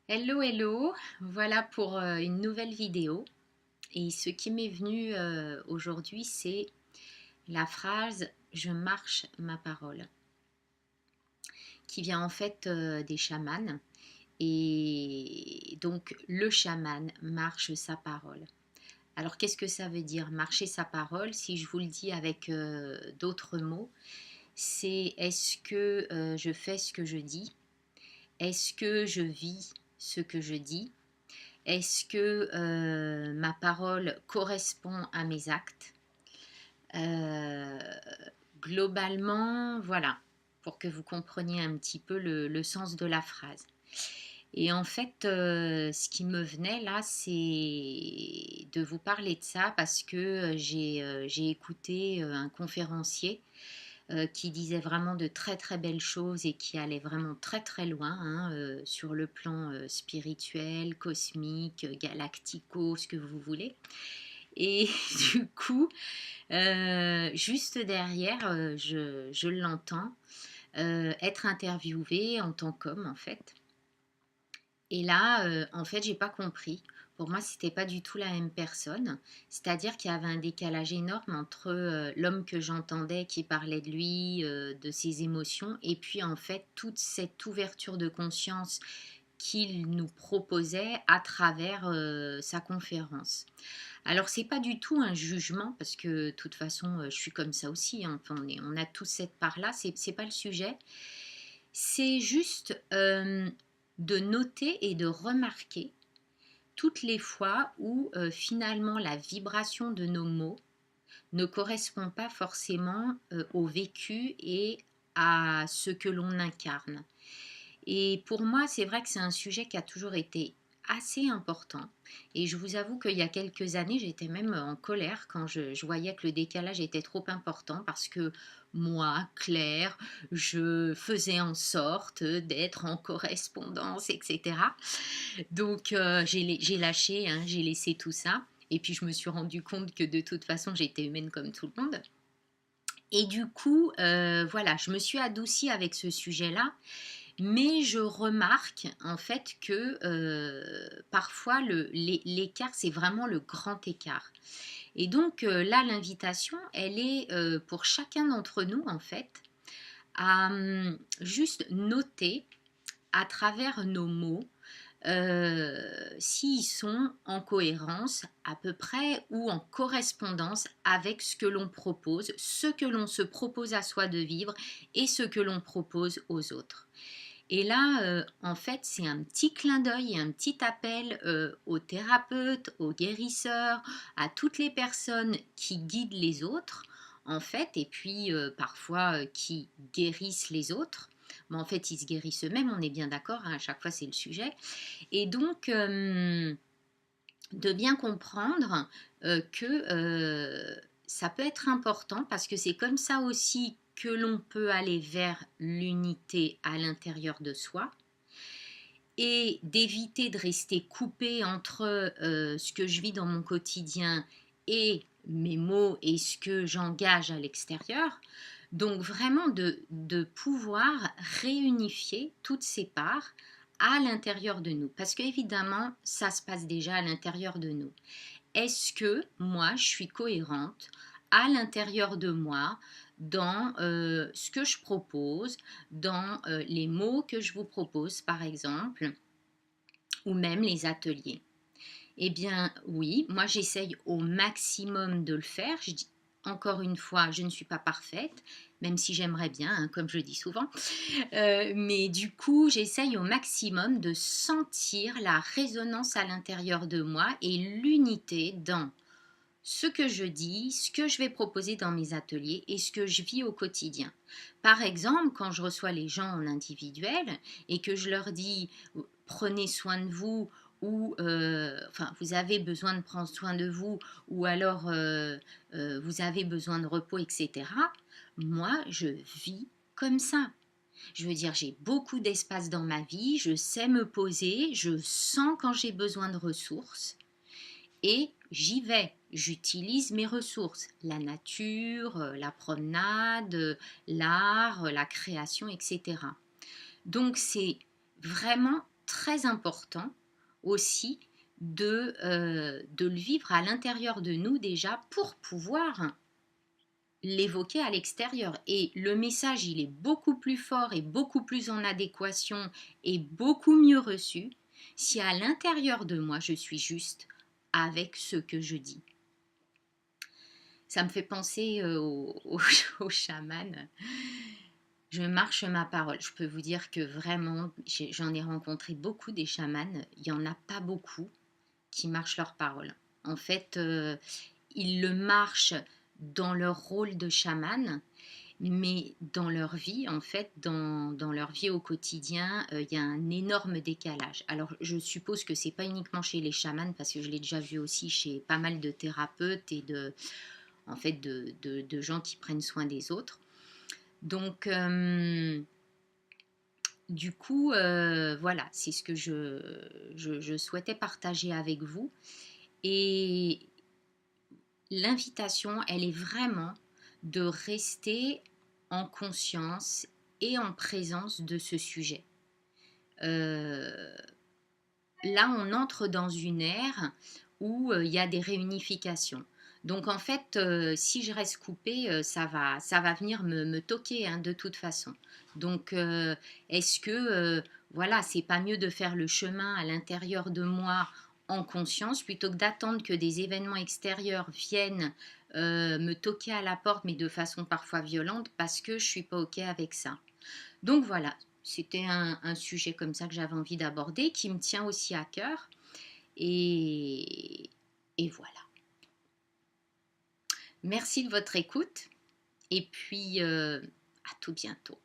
Hello, hello, voilà pour une nouvelle vidéo. Et ce qui m'est venu aujourd'hui, c'est la phrase «Je marche ma parole», qui vient en fait des chamans. Et donc le chaman marche sa parole. Alors qu'est-ce que ça veut dire marcher sa parole? Si je vous le dis avec d'autres mots, c'est est-ce que je fais ce que je dis? Est-ce que je vis ce que je dis? Est-ce que ma parole correspond à mes actes? Euh, Globalement, voilà, pour que vous compreniez un petit peu le sens de la phrase. Et en fait, ce qui me venait là, c'est de vous parler de ça parce que j'ai écouté un conférencier qui disait vraiment de très très belles choses et qui allait vraiment très très loin hein, sur le plan spirituel, cosmique, galactico, ce que vous voulez. Et du coup, juste derrière, je l'entends être interviewé en tant qu'homme en fait. Et là, en fait, j'ai pas compris. Pour moi, c'était pas du tout la même personne. C'est-à-dire qu'il y avait un décalage énorme entre l'homme que j'entendais qui parlait de lui, de ses émotions, et puis en fait toute cette ouverture de conscience qu'il nous proposait à travers sa conférence. Alors c'est pas du tout un jugement parce que de toute façon je suis comme ça aussi. Hein. Enfin, on a tous cette part-là. C'est pas le sujet. C'est juste de noter et de remarquer toutes les fois où finalement la vibration de nos mots ne correspond pas forcément au vécu et à ce que l'on incarne. Et pour moi, c'est vrai que c'est un sujet qui a toujours été assez important. Et je vous avoue qu'il y a quelques années, j'étais même en colère quand je voyais que le décalage était trop important parce que moi, Claire, je faisais en sorte d'être en correspondance, etc. Donc j'ai lâché, hein, j'ai laissé tout ça. Et puis je me suis rendu compte que de toute façon, j'étais humaine comme tout le monde. Et du coup, voilà, je me suis adoucie avec ce sujet-là. Mais je remarque en fait que parfois l'écart, c'est vraiment le grand écart. Et donc là, l'invitation, elle est pour chacun d'entre nous en fait à juste noter à travers nos mots s'ils sont en cohérence à peu près ou en correspondance avec ce que l'on propose, ce que l'on se propose à soi de vivre et ce que l'on propose aux autres. Et là, en fait, c'est un petit clin d'œil et un petit appel aux thérapeutes, aux guérisseurs, à toutes les personnes qui guident les autres, en fait, et puis parfois qui guérissent les autres. Mais en fait, ils se guérissent eux-mêmes, on est bien d'accord, hein, à chaque fois c'est le sujet. Et donc, de bien comprendre que ça peut être important parce que c'est comme ça aussi que l'on peut aller vers l'unité à l'intérieur de soi et d'éviter de rester coupé entre ce que je vis dans mon quotidien et mes mots et ce que j'engage à l'extérieur. Donc vraiment de pouvoir réunifier toutes ces parts à l'intérieur de nous. Parce qu'évidemment, ça se passe déjà à l'intérieur de nous. Est-ce que moi, je suis cohérente à l'intérieur de moi dans ce que je propose, dans les mots que je vous propose, par exemple, ou même les ateliers? Eh bien, oui, moi j'essaye au maximum de le faire. Encore une fois, je ne suis pas parfaite, même si j'aimerais bien, hein, comme je dis souvent. Mais du coup, j'essaye au maximum de sentir la résonance à l'intérieur de moi et l'unité dans ce que je dis, ce que je vais proposer dans mes ateliers et ce que je vis au quotidien. Par exemple, quand je reçois les gens en individuel et que je leur dis prenez soin de vous ou enfin vous avez besoin de prendre soin de vous ou alors vous avez besoin de repos, etc. Moi, je vis comme ça. Je veux dire, j'ai beaucoup d'espace dans ma vie, je sais me poser, je sens quand j'ai besoin de ressources et j'y vais. J'utilise mes ressources, la nature, la promenade, l'art, la création, etc. Donc c'est vraiment très important aussi de le vivre à l'intérieur de nous déjà pour pouvoir l'évoquer à l'extérieur. Et le message, il est beaucoup plus fort et beaucoup plus en adéquation et beaucoup mieux reçu si à l'intérieur de moi, je suis juste avec ce que je dis. Ça me fait penser aux chaman. Je marche ma parole. Je peux vous dire que vraiment, j'en ai rencontré beaucoup des chamans. Il n'y en a pas beaucoup qui marchent leur parole. En fait, ils le marchent dans leur rôle de chaman, mais dans leur vie, en fait, dans leur vie au quotidien, il y a un énorme décalage. Alors, je suppose que c'est pas uniquement chez les chamans, parce que je l'ai déjà vu aussi chez pas mal de thérapeutes et en fait, de gens qui prennent soin des autres. Donc, du coup, voilà, c'est ce que je souhaitais partager avec vous. Et l'invitation, elle est vraiment de rester en conscience et en présence de ce sujet. Là, on entre dans une ère où il y a des réunifications. Donc en fait, si je reste coupée, ça va venir me toquer hein, de toute façon. Donc est-ce que voilà, c'est pas mieux de faire le chemin à l'intérieur de moi en conscience plutôt que d'attendre que des événements extérieurs viennent me toquer à la porte, mais de façon parfois violente, parce que je suis pas ok avec ça. Donc voilà, c'était un sujet comme ça que j'avais envie d'aborder, qui me tient aussi à cœur. Et, et voilà. Merci de votre écoute et puis à tout bientôt.